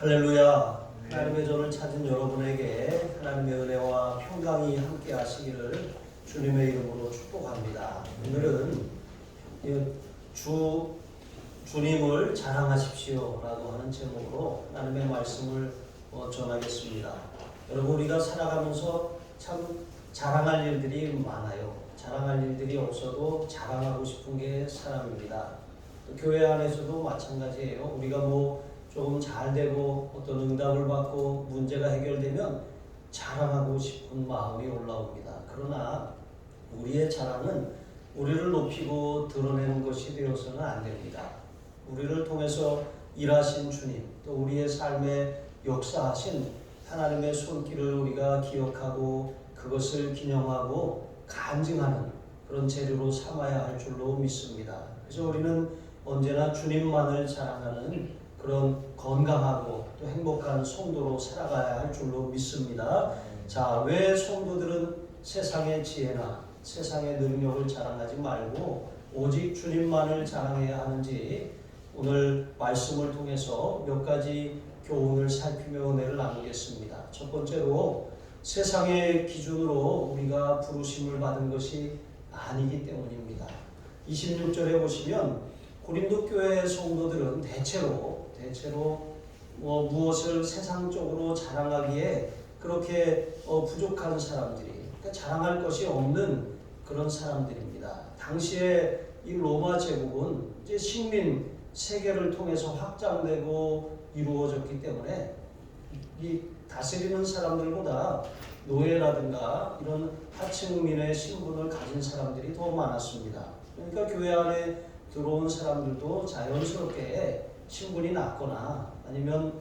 할렐루야. 하나님의 전을 찾은 여러분에게 하나님의 은혜와 평강이 함께 하시기를 주님의 이름으로 축복합니다. 오늘은 주님을 자랑하십시오 라고 하는 제목으로 하나님의 말씀을 전하겠습니다. 여러분, 우리가 살아가면서 참 자랑할 일들이 많아요. 자랑할 일들이 없어도 자랑하고 싶은 게 사람입니다. 또 교회 안에서도 마찬가지예요. 우리가 조금 잘 되고 어떤 응답을 받고 문제가 해결되면 자랑하고 싶은 마음이 올라옵니다. 그러나 우리의 자랑은 우리를 높이고 드러내는 것이 되어서는 안 됩니다. 우리를 통해서 일하신 주님, 또 우리의 삶에 역사하신 하나님의 손길을 우리가 기억하고 그것을 기념하고 간증하는 그런 재료로 삼아야 할 줄로 믿습니다. 그래서 우리는 언제나 주님만을 자랑하는 그런 건강하고 또 행복한 성도로 살아가야 할 줄로 믿습니다. 자, 왜 성도들은 세상의 지혜나 세상의 능력을 자랑하지 말고 오직 주님만을 자랑해야 하는지 오늘 말씀을 통해서 몇 가지 교훈을 살피며 은혜를 나누겠습니다. 첫 번째로 세상의 기준으로 우리가 부르심을 받은 것이 아니기 때문입니다. 26절에 보시면 고린도 교회 성도들은 대체로 무엇을 세상적으로 자랑하기에 그렇게 부족한 사람들이, 그러니까 자랑할 것이 없는 그런 사람들입니다. 당시에 이 로마 제국은 이제 식민 세계를 통해서 확장되고 이루어졌기 때문에 이 다스리는 사람들보다 노예라든가 이런 하층민의 신분을 가진 사람들이 더 많았습니다. 그러니까 교회 안에 들어온 사람들도 자연스럽게 신분이 낮거나 아니면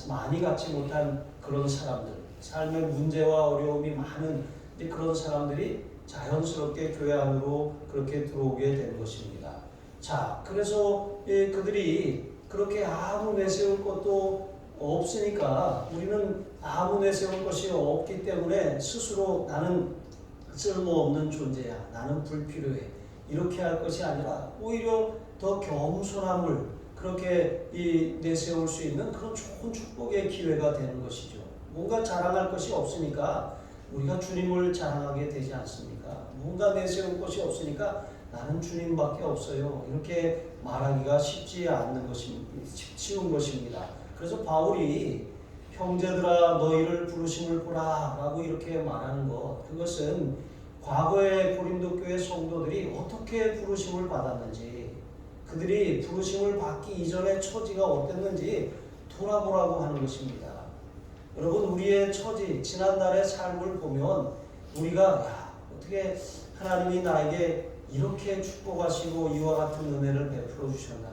많이 갖지 못한 그런 사람들, 삶의 문제와 어려움이 많은 그런 사람들이 자연스럽게 교회 안으로 그렇게 들어오게 된 것입니다. 자, 그래서 그들이 그렇게 아무 내세울 것도 없으니까 우리는 아무 내세울 것이 없기 때문에 스스로 나는 쓸모없는 존재야, 나는 불필요해, 이렇게 할 것이 아니라 오히려 더 겸손함을 그렇게 내세울 수 있는 그런 좋은 축복의 기회가 되는 것이죠. 뭔가 자랑할 것이 없으니까 우리가 주님을 자랑하게 되지 않습니까? 뭔가 내세울 것이 없으니까 나는 주님밖에 없어요, 이렇게 말하기가 쉽지 않는 것입니다. 쉬운 것입니다. 그래서 바울이 형제들아 너희를 부르심을 보라 라고 이렇게 말하는 것, 그것은 과거의 고린도 교회 성도들이 어떻게 부르심을 받았는지, 그들이 부르심을 받기 이전의 처지가 어땠는지 돌아보라고 하는 것입니다. 여러분, 우리의 처지, 지난날의 삶을 보면 우리가 어떻게 하나님이 나에게 이렇게 축복하시고 이와 같은 은혜를 베풀어 주셨나.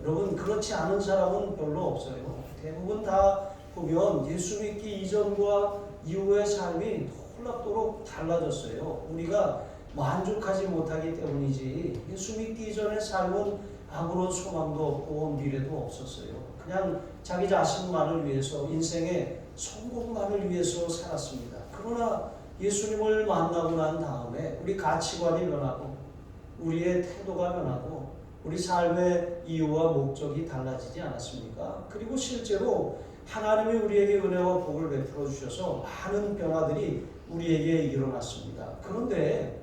여러분, 그렇지 않은 사람은 별로 없어요. 대부분 다 보면 예수 믿기 이전과 이후의 삶이 놀랍도록 달라졌어요. 우리가 만족하지 못하기 때문이지 예수 믿기 이전의 삶은 아무런 소망도 없고 미래도 없었어요. 그냥 자기 자신만을 위해서, 인생의 성공만을 위해서 살았습니다. 그러나 예수님을 만나고 난 다음에 우리 가치관이 변하고 우리의 태도가 변하고 우리 삶의 이유와 목적이 달라지지 않았습니까? 그리고 실제로 하나님이 우리에게 은혜와 복을 베풀어 주셔서 많은 변화들이 우리에게 일어났습니다. 그런데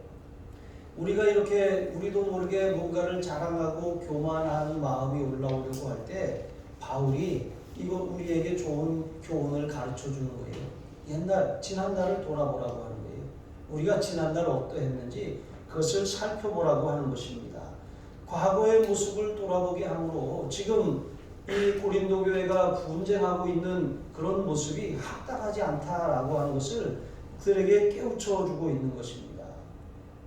우리가 이렇게 우리도 모르게 뭔가를 자랑하고 교만하는 마음이 올라오려고 할 때 바울이 이거 우리에게 좋은 교훈을 가르쳐 주는 거예요. 지난날을 돌아보라고 하는 거예요. 우리가 지난날 어떠했는지 그것을 살펴보라고 하는 것입니다. 과거의 모습을 돌아보게 함으로 지금 이 고린도 교회가 분쟁하고 있는 그런 모습이 합당하지 않다라고 하는 것을 그들에게 깨우쳐주고 있는 것입니다.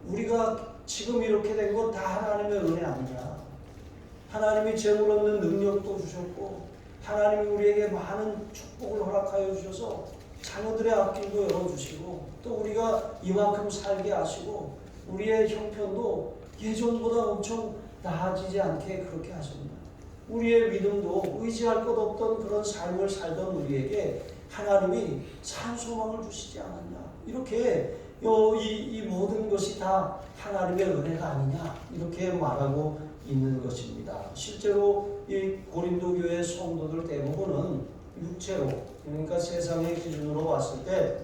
우리가 지금 이렇게 된 건 다 하나님의 은혜 아니냐. 하나님이 재물 얻는 능력도 주셨고 하나님이 우리에게 많은 축복을 허락하여 주셔서 자녀들의 앞길도 열어주시고 또 우리가 이만큼 살게 하시고 우리의 형편도 예전보다 엄청 나아지지 않게 그렇게 하십니다. 우리의 믿음도 의지할 것 없던 그런 삶을 살던 우리에게 하나님이 산 소망을 주시지 않았냐. 이렇게 이 모든 것이 다 하나님의 은혜가 아니냐, 이렇게 말하고 있는 것입니다. 실제로 이 고린도 교회 성도들 대부분은 육체로, 그러니까 세상의 기준으로 봤을 때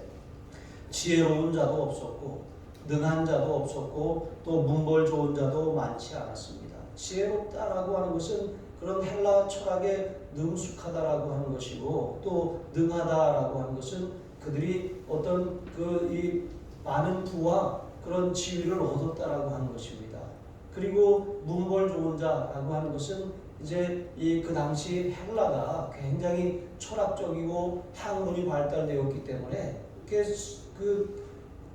지혜로운 자도 없었고 능한 자도 없었고 또 문벌 좋은 자도 많지 않았습니다. 지혜롭다라고 하는 것은 그런 헬라 철학에 능숙하다라고 하는 것이고, 또 능하다라고 하는 것은 그들이 어떤 이 많은 부와 그런 지위를 얻었다라고 하는 것입니다. 그리고 문벌 좋은 자라고 하는 것은 이제 그 당시 헬라가 굉장히 철학적이고 학문이 발달되었기 때문에 이렇게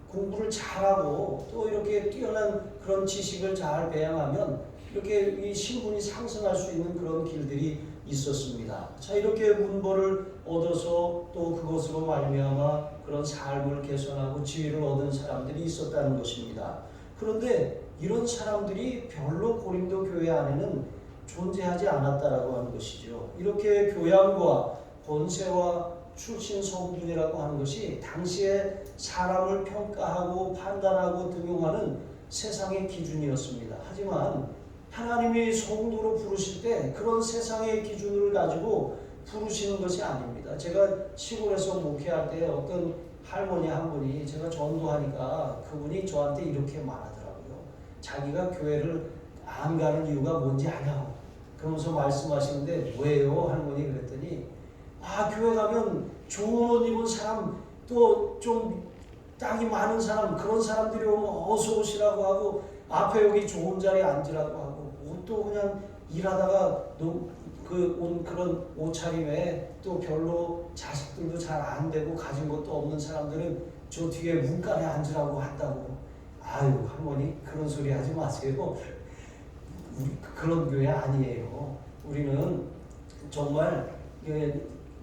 공부를 잘하고 또 이렇게 뛰어난 그런 지식을 잘 배양하면 이렇게 이 신분이 상승할 수 있는 그런 길들이 있었습니다. 자, 이렇게 문벌을 얻어서 또 그것으로 말미암아 그런 삶을 개선하고 지위를 얻은 사람들이 있었다는 것입니다. 그런데 이런 사람들이 별로 고린도 교회 안에는 존재하지 않았다라고 하는 것이죠. 이렇게 교양과 권세와 출신 성분이라고 하는 것이 당시에 사람을 평가하고 판단하고 등용하는 세상의 기준이었습니다. 하지만 하나님이 성도로 부르실 때 그런 세상의 기준을 가지고 부르시는 것이 아닙니다. 제가 시골에서 목회할 때 어떤 할머니 한 분이, 제가 전도하니까 그분이 저한테 이렇게 말하더라고요. 자기가 교회를 안 가는 이유가 뭔지 아냐고 그러면서 말씀하시는데, 뭐예요 할머니? 그랬더니 교회 가면 좋은 옷 입은 사람, 또 좀 땅이 많은 사람, 그런 사람들이 오면 어서 오시라고 하고 앞에 여기 좋은 자리에 앉으라고 하고, 옷도 그냥 일하다가 온 그런 옷차림에 또 별로 자식들도 잘 안 되고 가진 것도 없는 사람들은 저 뒤에 문간에 앉으라고 한다고. 아유 할머니 그런 소리 하지 마세요. 우리 그런 교회 아니에요. 우리는 정말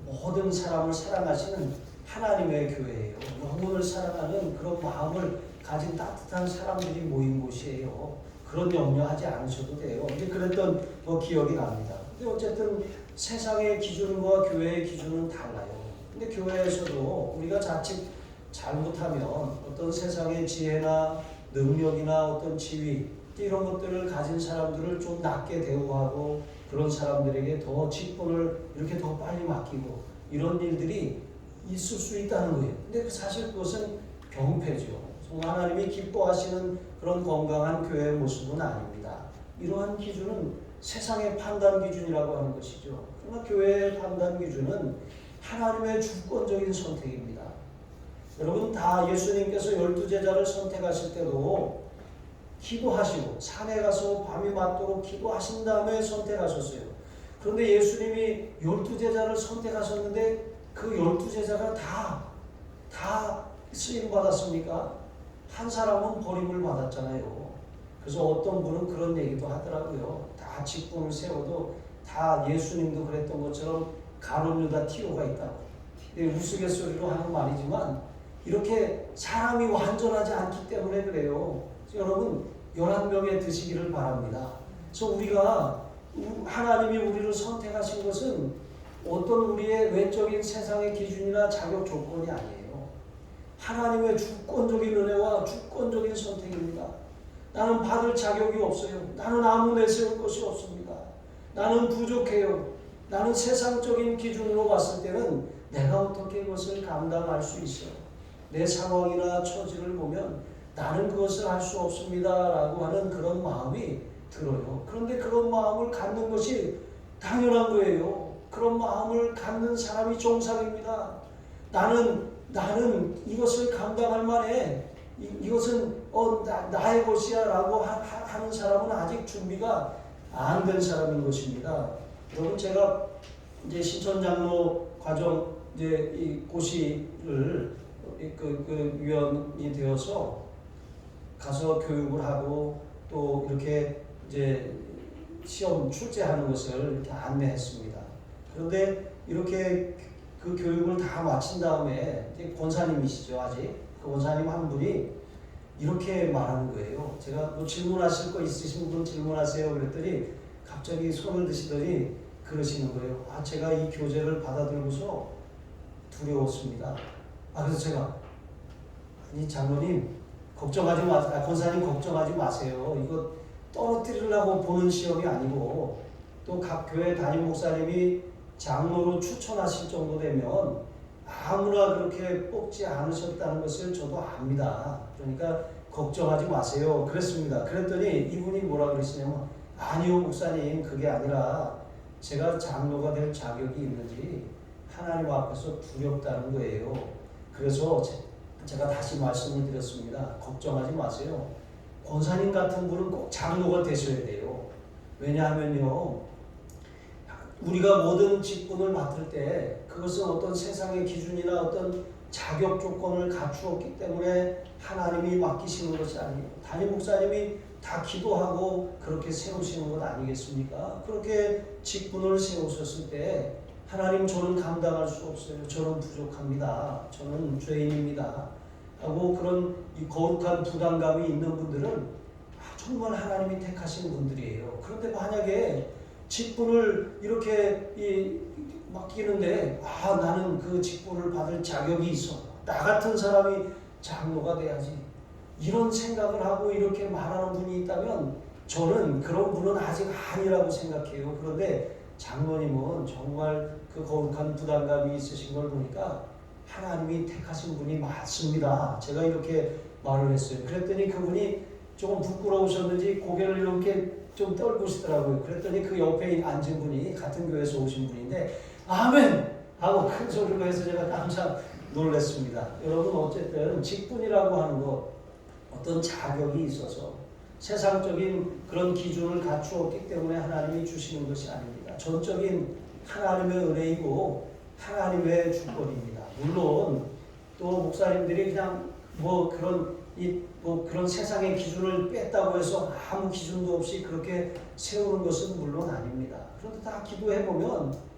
모든 사람을 사랑하시는 하나님의 교회예요. 영혼을 사랑하는 그런 마음을 가진 따뜻한 사람들이 모인 곳이에요. 그런 염려하지 않으셔도 돼요. 근데 그랬던 기억이 납니다. 근데 어쨌든 세상의 기준과 교회의 기준은 달라요. 근데 교회에서도 우리가 자칫 잘못하면 어떤 세상의 지혜나 능력이나 어떤 지위 이런 것들을 가진 사람들을 좀 낮게 대우하고 그런 사람들에게 더 직분을 이렇게 더 빨리 맡기고 이런 일들이 있을 수 있다는 거예요. 근데 사실 그것은 병폐죠. 하나님이 기뻐하시는 그런 건강한 교회의 모습은 아닙니다. 이러한 기준은 세상의 판단 기준이라고 하는 것이죠. 그러나 교회의 판단 기준은 하나님의 주권적인 선택입니다. 여러분 다 예수님께서 12제자를 선택하실 때도 기도하시고 산에 가서 밤이 맞도록 기도하신 다음에 선택하셨어요. 그런데 예수님이 12제자를 선택하셨는데 그 12제자가 다 쓰임받았습니까? 한 사람은 버림을 받았잖아요. 그래서 어떤 분은 그런 얘기도 하더라고요. 다 직분을 세워도 다 예수님도 그랬던 것처럼 가룟 유다 티오가 있다고. 우스갯소리로 하는 말이지만 이렇게 사람이 완전하지 않기 때문에 그래요. 여러분 11명에 드시기를 바랍니다. 그래서 우리가 하나님이 우리를 선택하신 것은 어떤 우리의 외적인 세상의 기준이나 자격 조건이 아니에요. 하나님의 주권적인 은혜와 주권적인 선택입니다. 나는 받을 자격이 없어요. 나는 아무 내세울 것이 없습니다. 나는 부족해요. 나는 세상적인 기준으로 봤을 때는 내가 어떻게 그것을 감당할 수 있어요. 내 상황이나 처지를 보면 나는 그것을 할 수 없습니다 라고 하는 그런 마음이 들어요. 그런데 그런 마음을 갖는 것이 당연한 거예요. 그런 마음을 갖는 사람이 정상입니다. 나는 이것을 감당할 만해. 이것은 나의 것이야 라고 하는 사람은 아직 준비가 안 된 사람인 것입니다. 여러분 제가 이제 신천장로 과정 이제 이 고시를 위원이 되어서 가서 교육을 하고 또 이렇게 이제 시험 출제하는 것을 이렇게 안내했습니다. 그런데 이렇게 그 교육을 다 마친 다음에 권사님이시죠 아직 그 권사님 한 분이 이렇게 말하는 거예요. 제가 뭐 질문하실 거 있으신 분 질문하세요 그랬더니 갑자기 손을 드시더니 그러시는 거예요. 제가 이 교재를 받아들고서 두려웠습니다. 그래서 제가 아니 장로님 걱정하지 마세요. 권사님 걱정하지 마세요. 이거 떨어뜨리려고 보는 시험이 아니고 또 각 교회 담임 목사님이 장로로 추천하실 정도 되면 아무나 그렇게 뽑지 않으셨다는 것을 저도 압니다. 그러니까 걱정하지 마세요. 그랬습니다. 그랬더니 이분이 뭐라 그러시냐면, 아니요 목사님, 그게 아니라 제가 장로가 될 자격이 있는지 하나님 앞에서 두렵다는 거예요. 그래서 제가 다시 말씀을 드렸습니다. 걱정하지 마세요. 권사님 같은 분은 꼭 장로가 되셔야 돼요. 왜냐하면요, 우리가 모든 직분을 맡을 때 그것은 어떤 세상의 기준이나 어떤 자격 조건을 갖추었기 때문에 하나님이 맡기시는 것이 아니에요. 담임 목사님이 다 기도하고 그렇게 세우시는 것 아니겠습니까? 그렇게 직분을 세우셨을 때 하나님, 저는 감당할 수 없어요. 저는 부족합니다. 저는 죄인입니다. 하고 그런 이 거룩한 부담감이 있는 분들은 정말 하나님이 택하신 분들이에요. 그런데 만약에 직분을 이렇게 맡기는데 나는 그 직분을 받을 자격이 있어, 나 같은 사람이 장로가 돼야지, 이런 생각을 하고 이렇게 말하는 분이 있다면 저는 그런 분은 아직 아니라고 생각해요. 그런데 장로님은 정말 그 거룩한 부담감이 있으신 걸 보니까 하나님이 택하신 분이 맞습니다. 제가 이렇게 말을 했어요. 그랬더니 그분이 조금 부끄러우셨는지 고개를 이렇게 좀 떨구시더라고요. 그랬더니 그 옆에 앉은 분이 같은 교회에서 오신 분인데 아멘! 하고 큰 소리로 해서 제가 깜짝 놀랐습니다. 여러분, 어쨌든 직분이라고 하는 것, 어떤 자격이 있어서 세상적인 그런 기준을 갖추었기 때문에 하나님이 주시는 것이 아닙니다. 전적인 하나님의 은혜이고 하나님의 주권입니다. 물론 또 목사님들이 그냥 그런 세상의 기준을 뺐다고 해서 아무 기준도 없이 그렇게 세우는 것은 물론 아닙니다. 그런데 다 기도해보면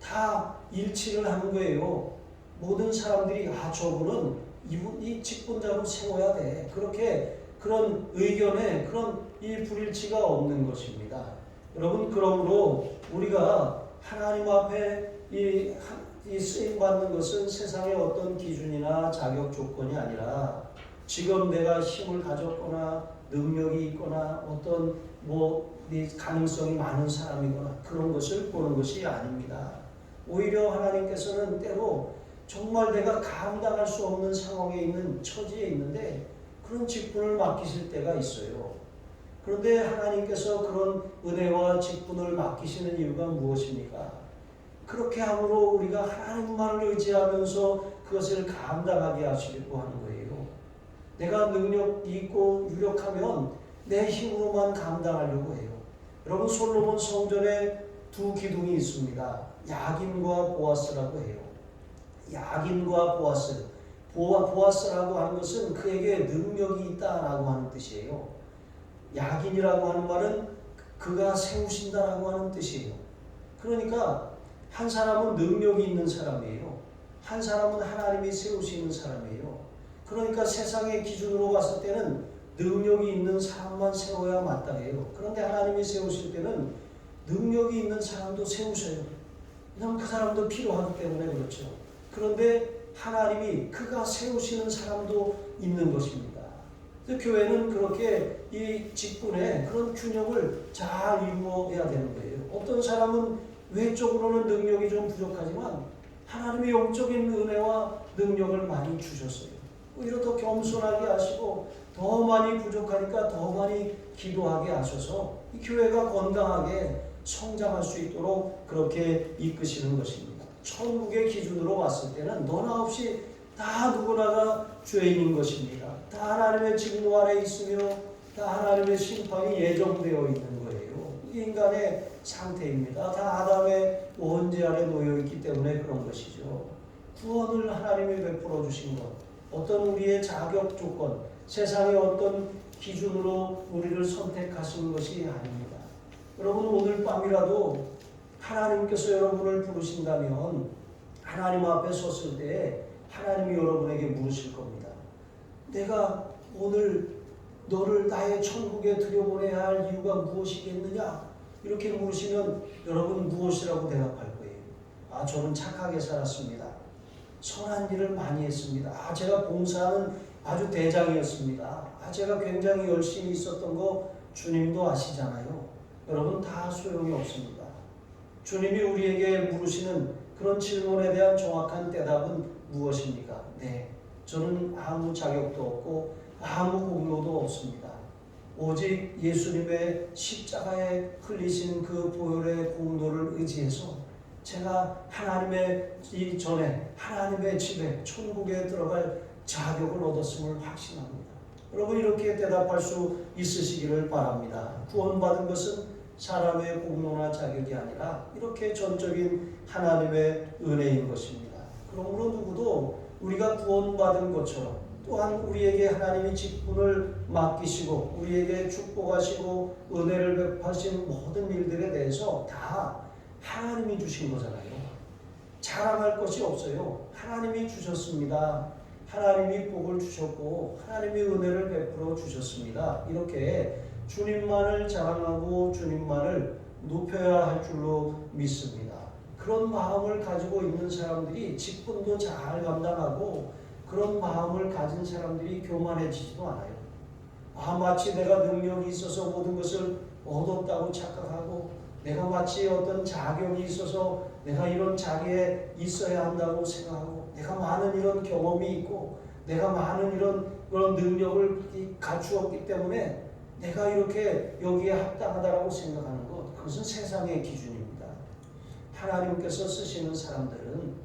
다 일치를 하는 거예요. 모든 사람들이 저분은 이 직분자로 세워야 돼. 그렇게 그런 의견에 그런 이 불일치가 없는 것입니다. 여러분, 그러므로 우리가 하나님 앞에 이 쓰임받는 것은 세상의 어떤 기준이나 자격 조건이 아니라 지금 내가 힘을 가졌거나 능력이 있거나 어떤 가능성이 많은 사람이거나 그런 것을 보는 것이 아닙니다. 오히려 하나님께서는 때로 정말 내가 감당할 수 없는 상황에 있는 처지에 있는데 그런 직분을 맡기실 때가 있어요. 그런데 하나님께서 그런 은혜와 직분을 맡기시는 이유가 무엇입니까? 그렇게 함으로 우리가 하나님만을 의지하면서 그것을 감당하게 하시려고 하는 거예요. 내가 능력이 있고 유력하면 내 힘으로만 감당하려고 해요. 여러분, 솔로몬 성전에 두 기둥이 있습니다. 야긴과 보아스라고 해요. 야긴과 보아스. 보아스라고 하는 것은 그에게 능력이 있다라고 하는 뜻이에요. 야긴이라고 하는 말은 그가 세우신다라고 하는 뜻이에요. 그러니까 한 사람은 능력이 있는 사람이에요. 한 사람은 하나님이 세우시는 사람이에요. 그러니까 세상의 기준으로 봤을 때는 능력이 있는 사람만 세워야 마땅해요. 그런데 하나님이 세우실 때는 능력이 있는 사람도 세우셔요. 왜냐하면 그 사람도 필요하기 때문에 그렇죠. 그런데 하나님이 그가 세우시는 사람도 있는 것입니다. 교회는 그렇게 이 직분에 그런 균형을 잘 이루어야 되는 거예요. 어떤 사람은 외적으로는 능력이 좀 부족하지만 하나님의 영적인 은혜와 능력을 많이 주셨어요. 오히려 더 겸손하게 하시고 더 많이 부족하니까 더 많이 기도하게 하셔서 이 교회가 건강하게 성장할 수 있도록 그렇게 이끄시는 것입니다. 천국의 기준으로 봤을 때는 너나 없이 다 누구나가 죄인인 것입니다. 다 하나님의 직무 아래 있으며 다 하나님의 심판이 예정되어 있는 거예요. 인간의 상태입니다. 다 아담의 원죄 아래 놓여 있기 때문에 그런 것이죠. 구원을 하나님이 베풀어 주신 것, 어떤 우리의 자격 조건, 세상의 어떤 기준으로 우리를 선택하신 것이 아닙니다. 여러분, 오늘 밤이라도 하나님께서 여러분을 부르신다면 하나님 앞에 섰을 때 하나님이 여러분에게 물으실 겁니다. 내가 오늘 너를 나의 천국에 들여보내야 할 이유가 무엇이겠느냐? 이렇게 물으시면 여러분 무엇이라고 대답할 거예요? 저는 착하게 살았습니다. 선한 일을 많이 했습니다. 제가 봉사하는 아주 대장이었습니다. 제가 굉장히 열심히 있었던 거 주님도 아시잖아요. 여러분, 다 소용이 없습니다. 주님이 우리에게 물으시는 그런 질문에 대한 정확한 대답은 무엇입니까? 네, 저는 아무 자격도 없고 아무 공로도 없습니다. 오직 예수님의 십자가에 흘리신 그 보혈의 공로를 의지해서 제가 하나님의 이 전에 하나님의 집에 천국에 들어갈 자격을 얻었음을 확신합니다. 여러분 이렇게 대답할 수 있으시기를 바랍니다. 구원받은 것은 사람의 공로나 자격이 아니라 이렇게 전적인 하나님의 은혜인 것입니다. 그러므로 누구도 우리가 구원받은 것처럼 또한 우리에게 하나님이 직분을 맡기시고 우리에게 축복하시고 은혜를 베푸신 모든 일들에 대해서 다 하나님이 주신 거잖아요. 자랑할 것이 없어요. 하나님이 주셨습니다. 하나님이 복을 주셨고 하나님이 은혜를 베풀어 주셨습니다. 이렇게 주님만을 자랑하고 주님만을 높여야 할 줄로 믿습니다. 그런 마음을 가지고 있는 사람들이 직분도 잘 감당하고 그런 마음을 가진 사람들이 교만해지지도 않아요. 마치 내가 능력이 있어서 모든 것을 얻었다고 착각하고 내가 마치 어떤 자격이 있어서 내가 이런 자리에 있어야 한다고 생각하고 내가 많은 이런 경험이 있고 내가 많은 그런 능력을 갖추었기 때문에 내가 이렇게 여기에 합당하다라고 생각하는 것, 그것은 세상의 기준입니다. 하나님께서 쓰시는 사람들은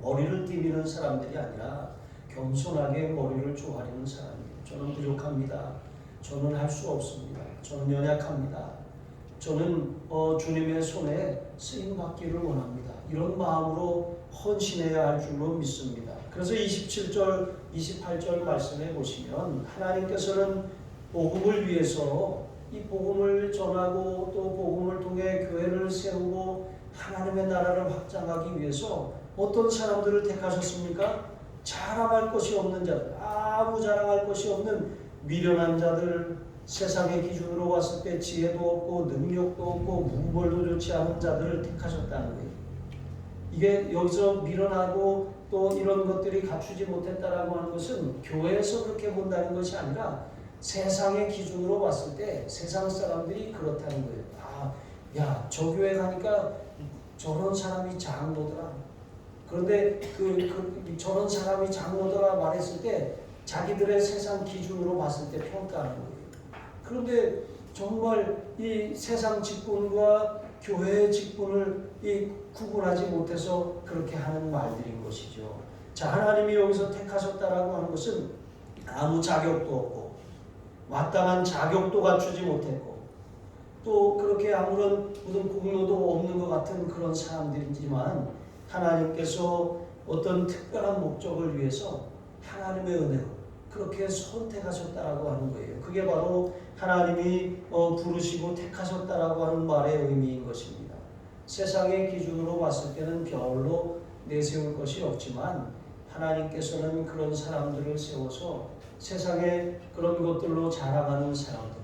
머리를 디미는 사람들이 아니라 겸손하게 머리를 조아리는 사람이에요. 저는 부족합니다. 저는 할 수 없습니다. 저는 연약합니다. 저는 주님의 손에 쓰임받기를 원합니다. 이런 마음으로 헌신해야 할 줄로 믿습니다. 그래서 27절, 28절 말씀해 보시면 하나님께서는 복음을 위해서 이 복음을 전하고 또 복음을 통해 교회를 세우고 하나님의 나라를 확장하기 위해서 어떤 사람들을 택하셨습니까? 자랑할 것이 없는 자들, 아무 자랑할 것이 없는 미련한 자들, 세상의 기준으로 봤을 때 지혜도 없고 능력도 없고 문벌도 좋지 않은 자들을 택하셨다는 거예요. 이게 여기서 미련하고 또 이런 것들이 갖추지 못했다라고 하는 것은 교회에서 그렇게 본다는 것이 아니라 세상의 기준으로 봤을 때 세상 사람들이 그렇다는 거예요. 야, 저 교회 가니까 저런 사람이 장로더라. 그런데 저런 사람이 장로더라 말했을 때 자기들의 세상 기준으로 봤을 때 평가하는 거예요. 그런데 정말 이 세상 직분과 교회의 직분을 구분하지 못해서 그렇게 하는 말들인 것이죠. 자, 하나님이 여기서 택하셨다라고 하는 것은 아무 자격도 없고 마땅한 자격도 갖추지 못했고 또 그렇게 아무런 무슨 공로도 없는 것 같은 그런 사람들이지만 하나님께서 어떤 특별한 목적을 위해서 하나님의 은혜로 그렇게 선택하셨다라고 하는 거예요. 그게 바로 하나님이 부르시고 택하셨다라고 하는 말의 의미인 것입니다. 세상의 기준으로 봤을 때는 별로 내세울 것이 없지만 하나님께서는 그런 사람들을 세워서 세상의 그런 것들로 자랑하는 사람들,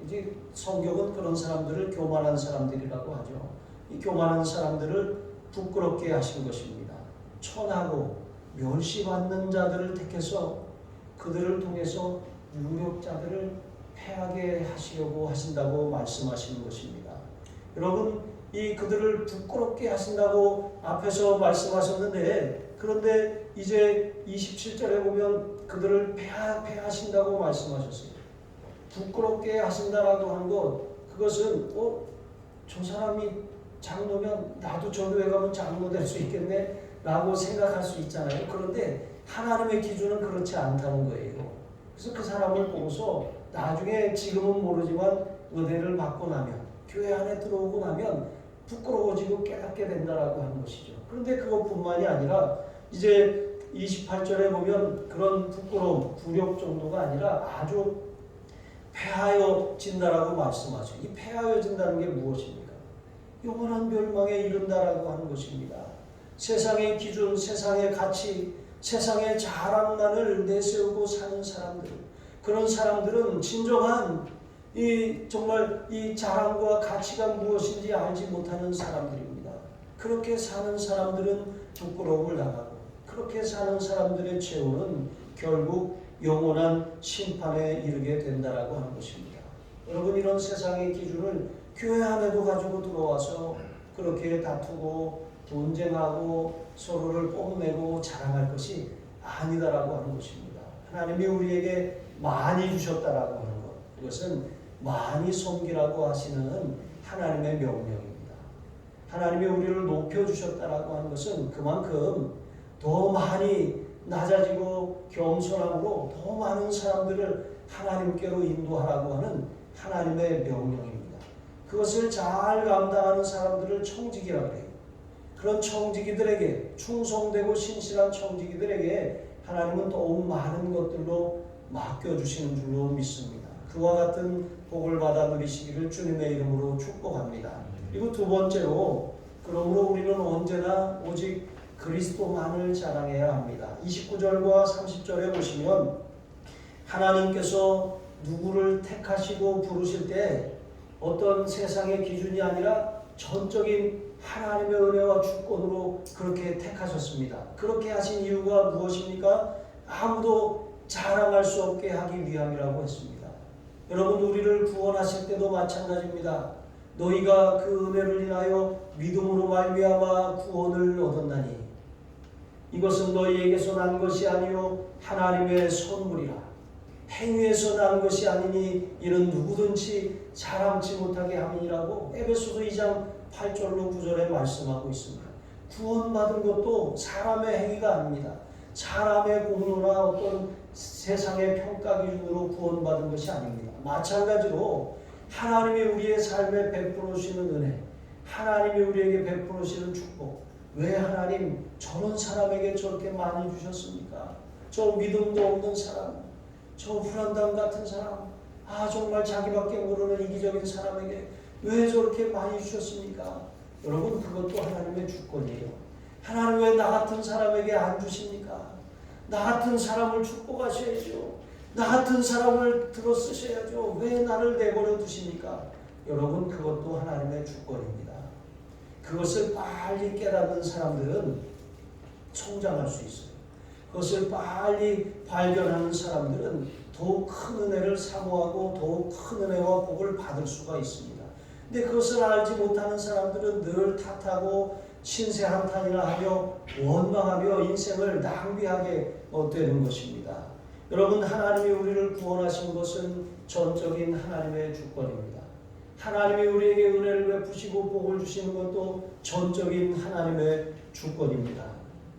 이제 성경은 그런 사람들을 교만한 사람들이라고 하죠. 이 교만한 사람들을 부끄럽게 하신 것입니다. 천하고 멸시받는 자들을 택해서 그들을 통해서 유력자들을 패하게 하시려고 하신다고 말씀하시는 것입니다. 여러분, 그들을 부끄럽게 하신다고 앞에서 말씀하셨는데 그런데 이제 27절에 보면 그들을 패하신다고 말씀하셨어요. 부끄럽게 하신다라고 하는 것, 그것은 저 사람이 장로면 나도 저 교회 가면 장로 될 수 있겠네 라고 생각할 수 있잖아요. 그런데 하나님의 기준은 그렇지 않다는 거예요. 그래서 그 사람을 보고서 나중에 지금은 모르지만 은혜를 받고 나면 교회 안에 들어오고 나면 부끄러워지고 깨닫게 된다라고 하는 것이죠. 그런데 그것뿐만이 아니라 이제 28절에 보면 그런 부끄러움, 굴욕 정도가 아니라 아주 패하여진다라고 말씀하죠. 이 패하여진다는 게 무엇입니까? 영원한 멸망에 이른다라고 하는 것입니다. 세상의 기준, 세상의 가치, 세상의 자랑만을 내세우고 사는 사람들, 그런 사람들은 진정한 정말 이 자랑과 가치가 무엇인지 알지 못하는 사람들입니다. 그렇게 사는 사람들은 부끄러움을 당하고 그렇게 사는 사람들의 최후는 결국 영원한 심판에 이르게 된다라고 하는 것입니다. 여러분, 이런 세상의 기준을 교회 안에도 가지고 들어와서 그렇게 다투고 논쟁하고 서로를 뽐내고 자랑할 것이 아니다라고 하는 것입니다. 하나님이 우리에게 많이 주셨다라고 하는 것, 이것은 많이 섬기라고 하시는 하나님의 명령입니다. 하나님이 우리를 높여주셨다라고 하는 것은 그만큼 더 많이 낮아지고 겸손함으로 더 많은 사람들을 하나님께로 인도하라고 하는 하나님의 명령입니다. 그것을 잘 감당하는 사람들을 청지기라고 해요. 그런 청지기들에게, 충성되고 신실한 청지기들에게 하나님은 더욱 많은 것들로 맡겨주시는 줄로 믿습니다. 그와 같은 복을 받아 누리시기를 주님의 이름으로 축복합니다. 그리고 두 번째로, 그러므로 우리는 언제나 오직 그리스도만을 자랑해야 합니다. 29절과 30절에 보시면 하나님께서 누구를 택하시고 부르실 때 어떤 세상의 기준이 아니라 전적인 하나님의 은혜와 주권으로 그렇게 택하셨습니다. 그렇게 하신 이유가 무엇입니까? 아무도 자랑할 수 없게 하기 위함이라고 했습니다. 여러분, 우리를 구원하실 때도 마찬가지입니다. 너희가 그 은혜를 인하여 믿음으로 말미암아 구원을 얻었나니 이것은 너희에게서 난 것이 아니요 하나님의 선물이라. 행위에서 난 것이 아니니 이는 누구든지 자랑치 못하게 함이라고 에베소서 2장 8절로 9절에 말씀하고 있습니다. 구원받은 것도 사람의 행위가 아닙니다. 사람의 공로나 어떤 세상의 평가 기준으로 구원받은 것이 아닙니다. 마찬가지로 하나님이 우리의 삶에 베풀어 주시는 은혜, 하나님이 우리에게 베풀어 주시는 축복, 왜 하나님 저런 사람에게 저렇게 많이 주셨습니까? 저 믿음도 없는 사람, 저 불안담 같은 사람, 정말 자기밖에 모르는 이기적인 사람에게 왜 저렇게 많이 주셨습니까? 여러분, 그것도 하나님의 주권이에요. 하나님 왜 나 같은 사람에게 안 주십니까? 나 같은 사람을 축복하셔야죠. 나 같은 사람을 들어 쓰셔야죠. 왜 나를 내버려 두십니까? 여러분, 그것도 하나님의 주권입니다. 그것을 빨리 깨닫는 사람들은 성장할 수 있어요. 그것을 빨리 발견하는 사람들은 더욱 큰 은혜를 사모하고 더욱 큰 은혜와 복을 받을 수가 있습니다. 근데 그것을 알지 못하는 사람들은 늘 탓하고 신세한탄이나 하며 원망하며 인생을 낭비하게 되는 것입니다. 여러분, 하나님이 우리를 구원하신 것은 전적인 하나님의 주권입니다. 하나님이 우리에게 은혜를 베푸시고 복을 주시는 것도 전적인 하나님의 주권입니다.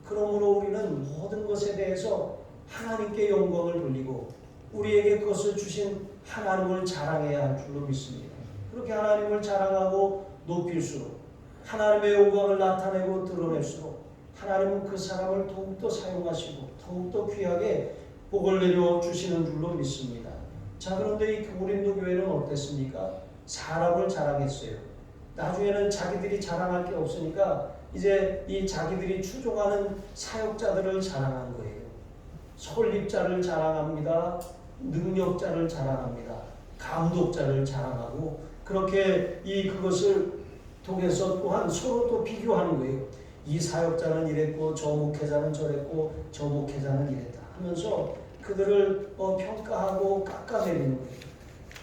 그러므로 우리는 모든 것에 대해서 하나님께 영광을 돌리고 우리에게 그것을 주신 하나님을 자랑해야 할 줄로 믿습니다. 그렇게 하나님을 자랑하고 높일수록, 하나님의 영광을 나타내고 드러낼수록 하나님은 그 사람을 더욱더 사용하시고 더욱더 귀하게 복을 내려 주시는 줄로 믿습니다. 자, 그런데 이 고린도 교회는 어땠습니까? 사람을 자랑했어요. 나중에는 자기들이 자랑할 게 없으니까 이제 이 자기들이 추종하는 사역자들을 자랑한 거예요. 설립자를 자랑합니다. 능력자를 자랑합니다. 감독자를 자랑하고, 그렇게 그것을 통해서 또한 서로 또 비교하는 거예요. 이 사역자는 이랬고 저 목회자는 저랬고 저 목회자는 이랬다 하면서 그들을 평가하고 깎아내리는 거예요.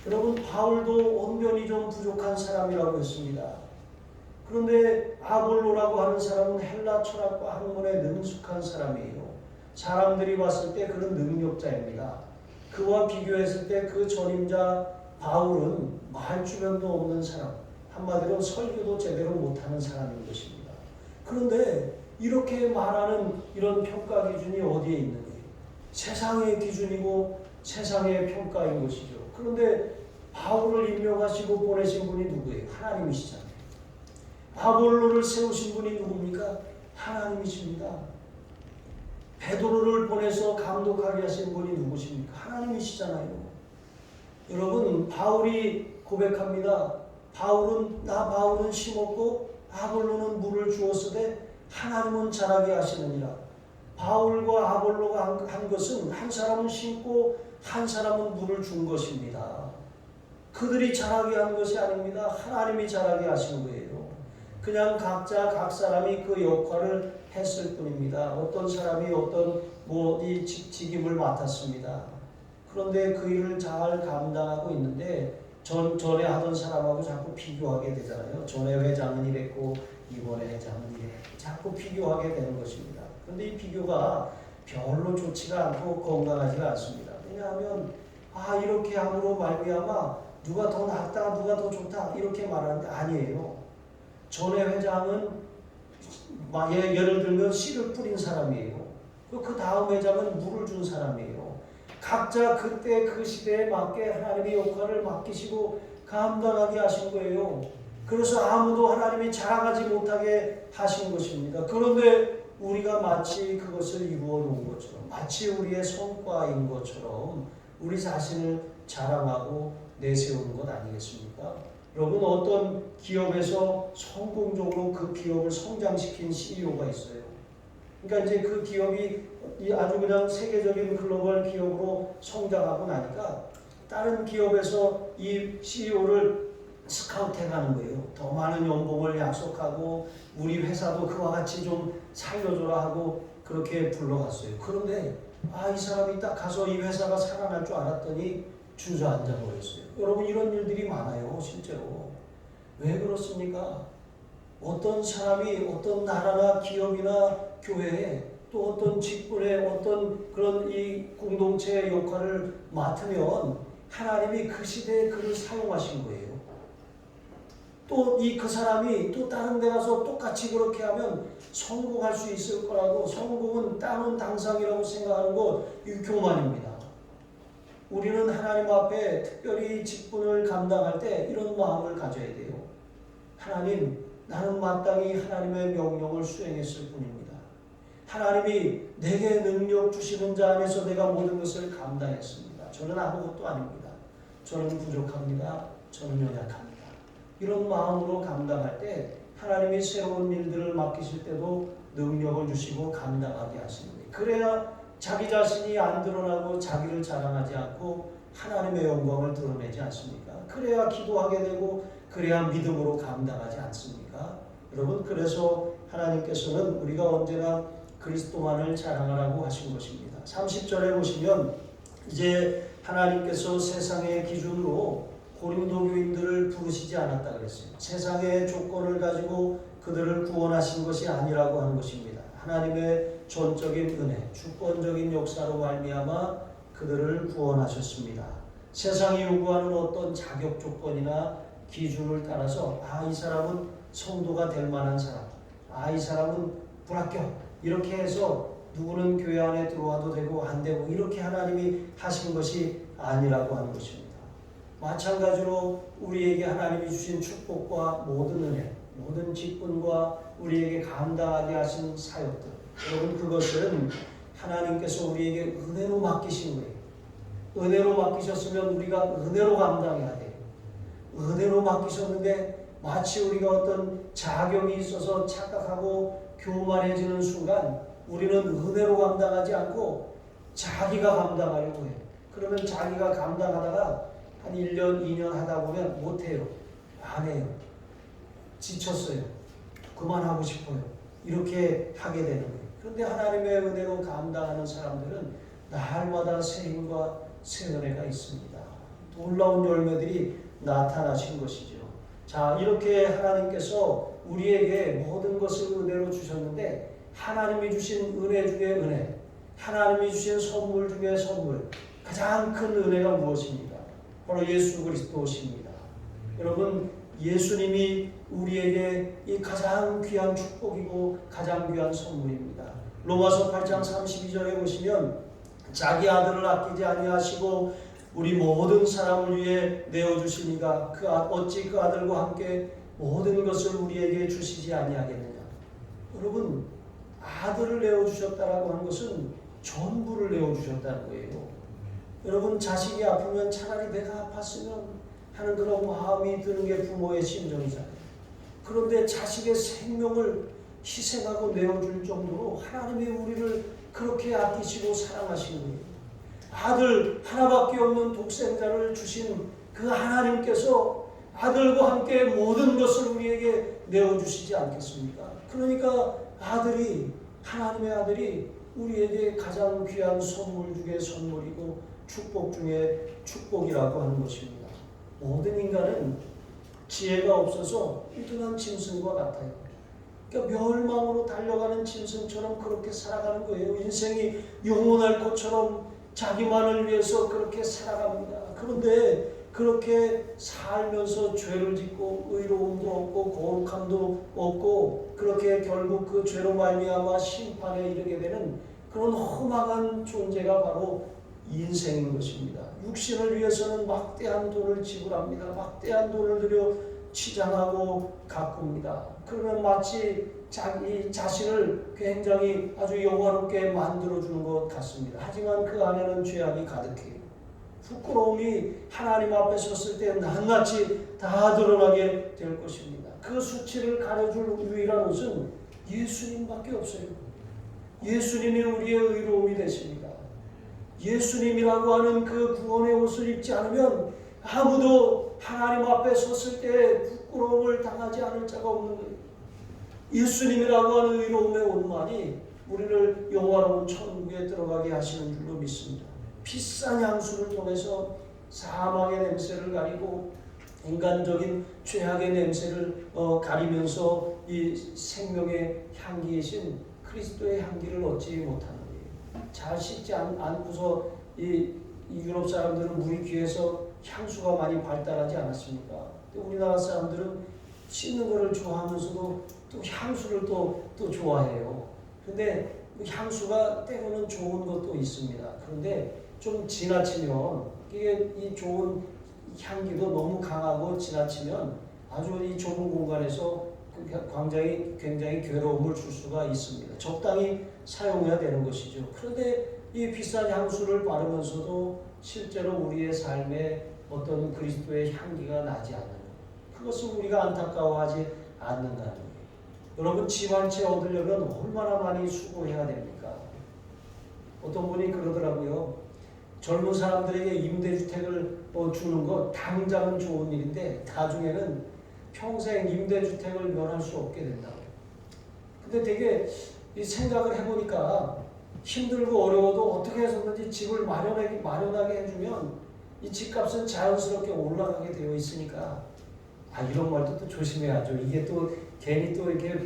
여러분, 바울도 언변이 좀 부족한 사람이라고 했습니다. 그런데 아볼로라고 하는 사람은 헬라 철학과 학문에 능숙한 사람이에요. 사람들이 봤을 때 그는 능력자입니다. 그와 비교했을 때 그 전임자 바울은 말주변도 없는 사람, 한마디로 설교도 제대로 못하는 사람인 것입니다. 그런데 이렇게 말하는 이런 평가 기준이 어디에 있는 거예요? 세상의 기준이고 세상의 평가인 것이죠. 그런데 바울을 임명하시고 보내신 분이 누구예요? 하나님이시잖아요. 아볼로를 세우신 분이 누굽니까? 하나님이십니다. 베드로를 보내서 감독하게 하신 분이 누구십니까? 하나님이시잖아요. 여러분, 바울이 고백합니다. 바울은 심었고 아볼로는 물을 주었으되 하나님은 자라게 하시느니라. 바울과 아볼로가 한 것은 한 사람은 심고 한 사람은 물을 준 것입니다. 그들이 자라게 한 것이 아닙니다. 하나님이 자라게 하신 거예요. 그냥 각자 각 사람이 그 역할을 했을 뿐입니다. 어떤 사람이 어떤 직임을 맡았습니다. 그런데 그 일을 잘 감당하고 있는데 전에 하던 사람하고 자꾸 비교하게 되잖아요. 전에 회장은 이랬고 이번에 회장은 이래. 자꾸 비교하게 되는 것입니다. 그런데 이 비교가 별로 좋지가 않고 건강하지가 않습니다. 왜냐하면 이렇게 함으로 말미암아 누가 더 낫다, 누가 더 좋다 이렇게 말하는데 아니에요. 전에 회장은 예를 들면 씨를 뿌린 사람이에요. 그 다음 회장은 물을 준 사람이에요. 각자 그때 그 시대에 맞게 하나님의 역할을 맡기시고 감당하게 하신 거예요. 그래서 아무도 하나님이 자랑하지 못하게 하신 것입니다. 그런데 우리가 마치 그것을 이루어 놓은 것처럼, 마치 우리의 성과인 것처럼 우리 자신을 자랑하고 내세우는 것 아니겠습니까? 여러분, 어떤 기업에서 성공적으로 그 기업을 성장시킨 CEO가 있어요. 그러니까 이제 그 기업이 아주 그냥 세계적인 글로벌 기업으로 성장하고 나니까 다른 기업에서 이 CEO를 스카우트해 가는 거예요. 더 많은 연봉을 약속하고 우리 회사도 그와 같이 좀 살려줘라 하고 그렇게 불러갔어요. 그런데 이 사람이 딱 가서 이 회사가 살아날 줄 알았더니 주저앉아 버렸어요. 여러분, 이런 일들이 많아요. 실제로. 왜 그렇습니까? 어떤 사람이 어떤 나라나 기업이나 교회에 또 어떤 직분에 어떤 그런 이 공동체의 역할을 맡으면 하나님이 그 시대에 그를 사용하신 거예요. 또 그 사람이 또 다른 데 가서 똑같이 그렇게 하면 성공할 수 있을 거라고, 성공은 따놓은 당상이라고 생각하는 거 교만입니다. 우리는 하나님 앞에 특별히 직분을 감당할 때 이런 마음을 가져야 돼요. 하나님, 나는 마땅히 하나님의 명령을 수행했을 뿐입니다. 하나님이 내게 능력 주시는 자 안에서 내가 모든 것을 감당했습니다. 저는 아무것도 아닙니다. 저는 부족합니다. 저는 연약합니다. 이런 마음으로 감당할 때 하나님이 새로운 일들을 맡기실 때도 능력을 주시고 감당하게 하십니다. 그래야 자기 자신이 안 드러나고 자기를 자랑하지 않고 하나님의 영광을 드러내지 않습니까? 그래야 기도하게 되고 그래야 믿음으로 감당하지 않습니까? 여러분, 그래서 하나님께서는 우리가 언제나 그리스도만을 자랑하라고 하신 것입니다. 30절에 보시면 이제 하나님께서 세상의 기준으로 고린도 교인들을 부르시지 않았다 그랬어요. 세상의 조건을 가지고 그들을 구원하신 것이 아니라고 하는 것입니다. 하나님의 전적인 은혜, 주권적인 역사로 말미암아 그들을 구원하셨습니다. 세상이 요구하는 어떤 자격 조건이나 기준을 따라서 이 사람은 성도가 될 만한 사람, 이 사람은 불합격, 이렇게 해서 누구는 교회 안에 들어와도 되고 안 되고 이렇게 하나님이 하신 것이 아니라고 하는 것입니다. 마찬가지로 우리에게 하나님이 주신 축복과 모든 은혜, 모든 직분과 우리에게 감당하게 하신 사역들, 여러분, 그것은 하나님께서 우리에게 은혜로 맡기신 거예요. 은혜로 맡기셨으면 우리가 은혜로 감당해야 돼요. 은혜로 맡기셨는데 마치 우리가 어떤 자격이 있어서 착각하고 교만해지는 순간 우리는 은혜로 감당하지 않고 자기가 감당하려고 해요. 그러면 자기가 감당하다가 한 1년, 2년 하다 보면 못해요. 안 해요. 지쳤어요. 그만하고 싶어요. 이렇게 하게 되는 거예요. 그런데 하나님의 은혜로 감당하는 사람들은 날마다 새 힘과 새 은혜가 있습니다. 놀라운 열매들이 나타나신 것이죠. 자, 이렇게 하나님께서 우리에게 모든 것을 은혜로 주셨는데 하나님이 주신 은혜 중에 은혜, 하나님이 주신 선물 중에 선물, 가장 큰 은혜가 무엇입니까? 바로 예수 그리스도십니다. 여러분, 예수님이 우리에게 이 가장 귀한 축복이고 가장 귀한 선물입니다. 로마서 8장 32절에 보시면 자기 아들을 아끼지 아니하시고 우리 모든 사람을 위해 내어주시니가 어찌 그 아들과 함께 모든 것을 우리에게 주시지 아니하겠느냐. 여러분, 아들을 내어주셨다라고 하는 것은 전부를 내어주셨다는 거예요. 여러분, 자식이 아프면 차라리 내가 아팠으면 하는 그런 마음이 드는 게 부모의 심정이잖아요. 그런데 자식의 생명을 희생하고 내어줄 정도로 하나님이 우리를 그렇게 아끼시고 사랑하신 거예요. 아들 하나밖에 없는 독생자를 주신 그 하나님께서 아들과 함께 모든 것을 우리에게 내어주시지 않겠습니까? 그러니까 하나님의 아들이 우리에게 가장 귀한 선물 중에 선물이고 축복 중에 축복이라고 하는 것입니다. 모든 인간은 지혜가 없어서 뚱뚱한 짐승과 같아요. 그러니까 멸망으로 달려가는 짐승처럼 그렇게 살아가는 거예요. 인생이 영원할 것처럼 자기만을 위해서 그렇게 살아갑니다. 그런데 그렇게 살면서 죄를 짓고 의로움도 없고 거룩함도 없고 그렇게 결국 그 죄로 말미암아 심판에 이르게 되는 그런 험악한 존재가 바로 인생인 것입니다. 육신을 위해서는 막대한 돈을 지불합니다. 막대한 돈을 들여 치장하고 가꿉니다. 그러면 마치 자기 자신을 굉장히 아주 영화롭게 만들어주는 것 같습니다. 하지만 그 안에는 죄악이 가득해요. 부끄러움이 하나님 앞에 섰을 때 낱낱이 다 드러나게 될 것입니다. 그 수치를 가려줄 유일한 옷은 예수님밖에 없어요. 예수님이 우리의 의로움이 되십니다. 예수님이라고 하는 그 구원의 옷을 입지 않으면 아무도 하나님 앞에 섰을 때 부끄러움을 당하지 않을 자가 없는 거예요. 예수님이라고 하는 의로움의 옷만이 우리를 영화로운 천국에 들어가게 하시는 줄로 믿습니다. 비싼 향수를 통해서 사망의 냄새를 가리고 인간적인 죄악의 냄새를 가리면서 이 생명의 향기이신 그리스도의 향기를 얻지 못하는 거예요. 잘 씻지 않고서 이 유럽 사람들은 물이 귀해서 향수가 많이 발달하지 않았습니까? 우리나라 사람들은 씻는 것을 좋아하면서도 또 향수를 또 좋아해요. 그런데 향수가 때로는 좋은 것도 있습니다. 그런데 좀 지나치면 이게 이 좋은 향기도 너무 강하고 지나치면 아주 이 좁은 공간에서 굉장히 괴로움을 줄 수가 있습니다. 적당히 사용해야 되는 것이죠. 그런데 이 비싼 향수를 바르면서도 실제로 우리의 삶에 어떤 그리스도의 향기가 나지 않는 그것을 우리가 안타까워하지 않는다는 거예요. 여러분 집 한 채 얻으려면 얼마나 많이 수고해야 됩니까? 어떤 분이 그러더라고요. 젊은 사람들에게 임대주택을 주는 것 당장은 좋은 일인데 나중에는 평생 임대주택을 면할 수 없게 된다고. 근데 되게 이 생각을 해보니까 힘들고 어려워도 어떻게 해서든지 집을 마련하게 해주면 이 집값은 자연스럽게 올라가게 되어 있으니까 이런 말도 또 조심해야죠. 이게 또 괜히 또 이렇게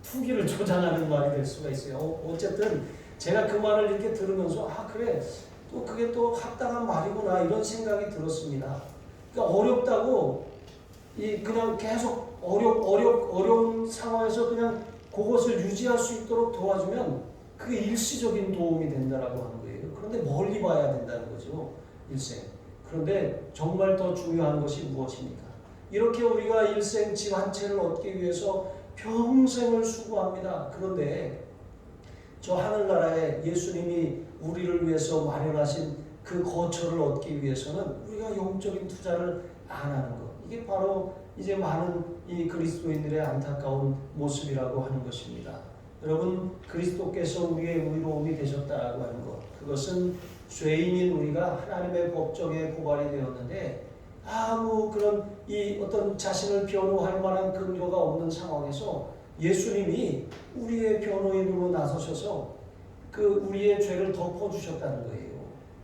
투기를 조장하는 말이 될 수가 있어요. 어쨌든 제가 그 말을 이렇게 들으면서 그래 또 그게 또 합당한 말이구나 이런 생각이 들었습니다. 그러니까 어렵다고 그냥 계속 어려운 상황에서 그냥 그것을 유지할 수 있도록 도와주면 그게 일시적인 도움이 된다라고 하는 거예요. 그런데 멀리 봐야 된다는 거죠. 일생. 그런데 정말 더 중요한 것이 무엇입니까? 이렇게 우리가 일생 집 한 채를 얻기 위해서 평생을 수고합니다. 그런데 저 하늘나라에 예수님이 우리를 위해서 마련하신 그 거처를 얻기 위해서는 우리가 영적인 투자를 안 하는 것. 이게 바로 이제 많은 이 그리스도인들의 안타까운 모습이라고 하는 것입니다. 여러분 그리스도께서 우리의 의로움이 되셨다라고 하는 것. 그것은 죄인인 우리가 하나님의 법정에 고발이 되었는데 아무 그런 이 어떤 자신을 변호할 만한 근거가 없는 상황에서 예수님이 우리의 변호인으로 나서셔서 그 우리의 죄를 덮어주셨다는 거예요.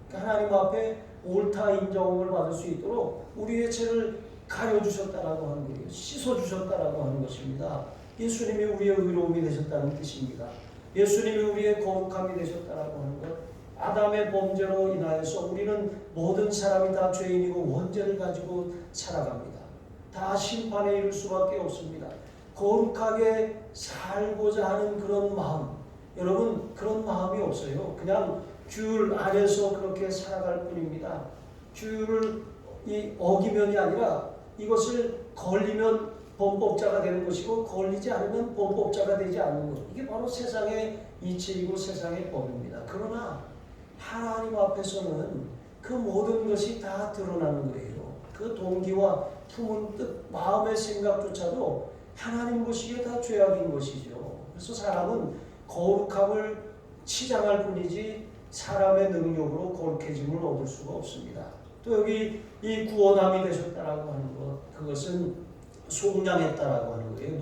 그러니까 하나님 앞에 옳다 인정을 받을 수 있도록 우리의 죄를 가려주셨다라고 하는 거예요. 씻어주셨다라고 하는 것입니다. 예수님이 우리의 의로움이 되셨다는 뜻입니다. 예수님이 우리의 거룩함이 되셨다라고 하는 것. 아담의 범죄로 인하여서 우리는 모든 사람이 다 죄인이고 원죄를 가지고 살아갑니다. 다 심판에 이를 수밖에 없습니다. 거룩하게 살고자 하는 그런 마음, 여러분 그런 마음이 없어요. 그냥 규율 안에서 그렇게 살아갈 뿐입니다. 규율을 어기면이 아니라 이것을 걸리면 범법자가 되는 것이고 걸리지 않으면 범법자가 되지 않는 것. 이게 바로 세상의 이치이고 세상의 법입니다. 그러나 하나님 앞에서는 그 모든 것이 다 드러나는 거예요. 그 동기와 품은 뜻, 마음의 생각조차도 하나님 보시기에 다 죄악인 것이죠. 그래서 사람은 거룩함을 치장할 뿐이지 사람의 능력으로 거룩해짐을 얻을 수가 없습니다. 또 여기 이 구원함이 되셨다라고 하는 것, 그것은 속량했다라고 하는 거예요.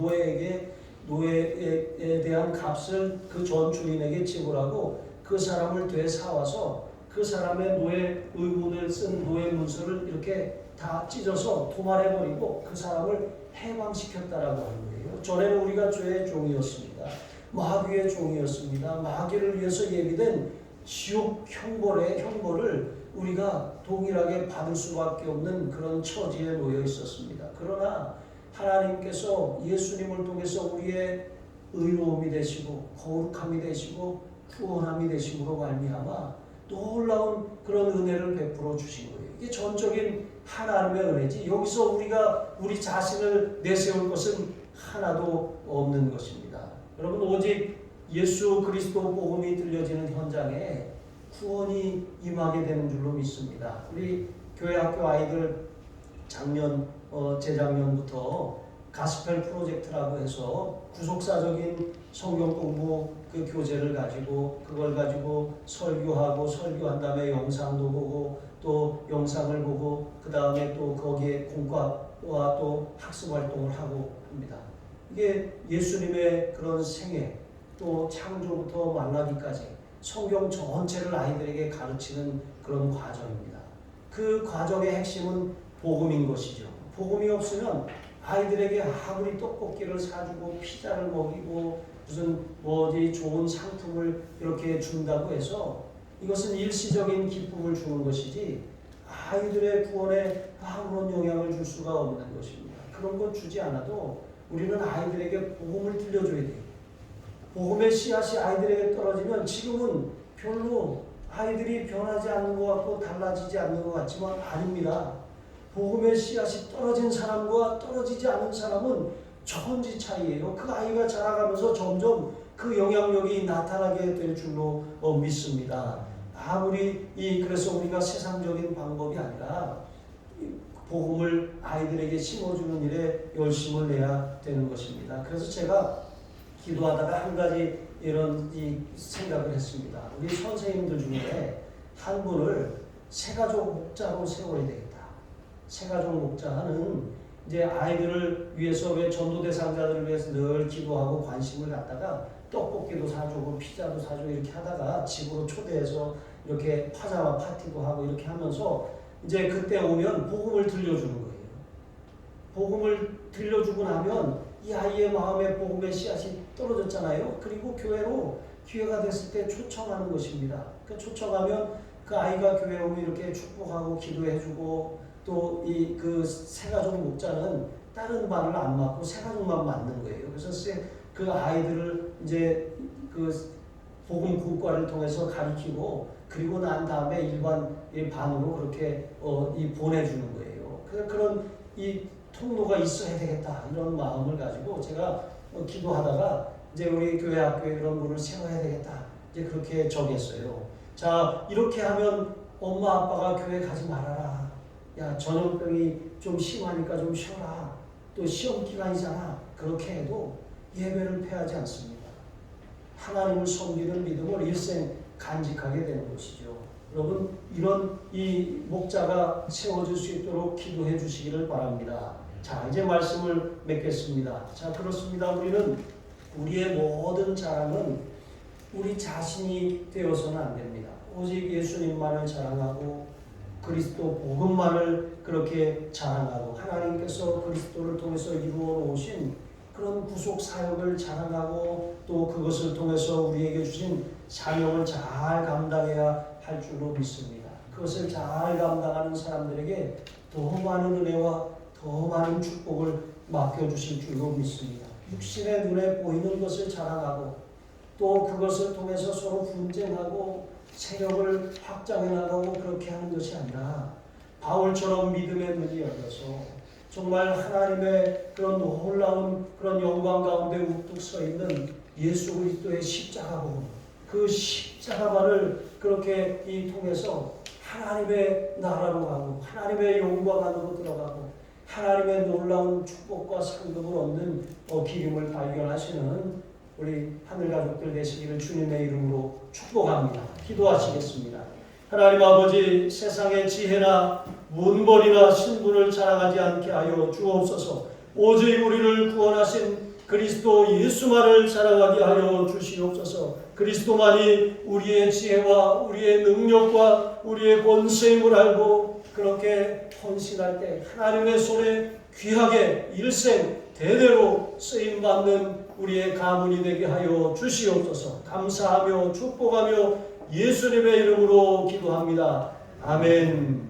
노예에 대한 값을 그 전 주인에게 지불하고 그 사람을 되사와서 그 사람의 노예 의문을 쓴 노예 문서를 이렇게 다 찢어서 도말해버리고 그 사람을 해방시켰다라고 하는 거예요. 전에는 우리가 죄의 종이었습니다. 마귀의 종이었습니다. 마귀를 위해서 예비된 지옥 형벌을 우리가 동일하게 받을 수밖에 없는 그런 처지에 놓여 있었습니다. 그러나 하나님께서 예수님을 통해서 우리의 의로움이 되시고 거룩함이 되시고 구원함이 되심으로 말미암아 놀라운 그런 은혜를 베풀어 주신 거예요. 이게 전적인 하나님의 은혜지 여기서 우리가 우리 자신을 내세울 것은 하나도 없는 것입니다. 여러분 오직 예수 그리스도 복음이 들려지는 현장에 구원이 임하게 되는 줄로 믿습니다. 우리 교회 학교 아이들 재작년부터 가스펠 프로젝트라고 해서 구속사적인 성경 공부 그 교재를 가지고 그걸 가지고 설교하고 설교한 다음에 영상도 보고 또 영상을 보고 그 다음에 또 거기에 공과와 또 학습 활동을 하고 합니다. 이게 예수님의 그런 생애 또 창조부터 만나기까지 성경 전체를 아이들에게 가르치는 그런 과정입니다. 그 과정의 핵심은 복음인 것이죠. 복음이 없으면 아이들에게 아무리 떡볶이를 사주고 피자를 먹이고 무슨 좋은 상품을 이렇게 준다고 해서 이것은 일시적인 기쁨을 주는 것이지 아이들의 구원에 아무런 영향을 줄 수가 없는 것입니다. 그런 건 주지 않아도 우리는 아이들에게 복음을 들려줘야 돼요. 복음의 씨앗이 아이들에게 떨어지면 지금은 별로 아이들이 변하지 않는 것 같고 달라지지 않는 것 같지만 아닙니다. 복음의 씨앗이 떨어진 사람과 떨어지지 않은 사람은 천지 차이예요. 그 아이가 자라가면서 점점 그 영향력이 나타나게 될 줄로 믿습니다. 아무리 그래서 우리가 세상적인 방법이 아니라 복음을 아이들에게 심어주는 일에 열심을 내야 되는 것입니다. 그래서 제가 기도하다가 한 가지 이런 생각을 했습니다. 우리 선생님들 중에 한 분을 새가족 목자로 세워야 되겠다. 새가족 목자는 이제 아이들을 위해서 왜 전도 대상자들을 위해서 늘 기도하고 관심을 갖다가 떡볶이도 사주고 피자도 사주고 이렇게 하다가 집으로 초대해서 이렇게 파자마 파티도 하고 이렇게 하면서 이제 그때 오면 복음을 들려주는 거예요. 복음을 들려주고 나면 이 아이의 마음에 복음의 씨앗이 떨어졌잖아요. 그리고 교회로 기회가 됐을 때 초청하는 것입니다. 그 초청하면 그 아이가 교회에 오면 이렇게 축복하고 기도해주고 또 그 새가족 목자는 다른 반을 안 맡고 새가족만 맡는 거예요. 그래서 그 아이들을 이제 그 복음 군과를 통해서 가르치고 그리고 난 다음에 일반 반으로 그렇게 보내주는 거예요. 그런 통로가 있어야 되겠다 이런 마음을 가지고 제가 기도하다가 이제 우리 교회 학교에 그런 분을 세워야 되겠다 이제 그렇게 정했어요. 자 이렇게 하면 엄마 아빠가 교회 가지 말아라. 야 전염병이 좀 심하니까 좀 쉬어라. 또 시험 기간이잖아. 그렇게 해도 예배를 패하지 않습니다. 하나님을 섬기는 믿음을 일생 간직하게 되는 것이죠. 여러분 이런 목자가 세워질 수 있도록 기도해 주시기를 바랍니다. 자 이제 말씀을 맺겠습니다. 자 그렇습니다. 우리는 우리의 모든 자랑은 우리 자신이 되어서는 안 됩니다. 오직 예수님만을 자랑하고 그리스도 복음만을 그렇게 자랑하고 하나님께서 그리스도를 통해서 이루어 놓으신 그런 구속 사역을 자랑하고 또 그것을 통해서 우리에게 주신 사명을 잘 감당해야 할 줄로 믿습니다. 그것을 잘 감당하는 사람들에게 더 많은 은혜와 더 많은 축복을 맡겨주실 줄로 믿습니다. 육신의 눈에 보이는 것을 자랑하고 또 그것을 통해서 서로 분쟁하고 세력을 확장해 나가고 그렇게 하는 것이 아니라 바울처럼 믿음의 눈이 열려서 정말 하나님의 그런 놀라운 그런 영광 가운데 우뚝 서 있는 예수 그리스도의 십자가고 그 십자가만을 그렇게 통해서 하나님의 나라로 가고 하나님의 영광 안으로 들어가고 하나님의 놀라운 축복과 상급을 얻는 기름을 발견하시는 우리 하늘 가족들 되시기를 주님의 이름으로 축복합니다. 기도하시겠습니다. 하나님 아버지 세상의 지혜나 문벌이나 신분을 자랑하지 않게 하여 주옵소서. 오직 우리를 구원하신 그리스도 예수만을 자랑하게 하여 주시옵소서. 그리스도만이 우리의 지혜와 우리의 능력과 우리의 권세임을 알고 그렇게 헌신할 때 하나님의 손에 귀하게 일생 대대로 쓰임받는 우리의 가문이 되게 하여 주시옵소서. 감사하며 축복하며 예수님의 이름으로 기도합니다. 아멘.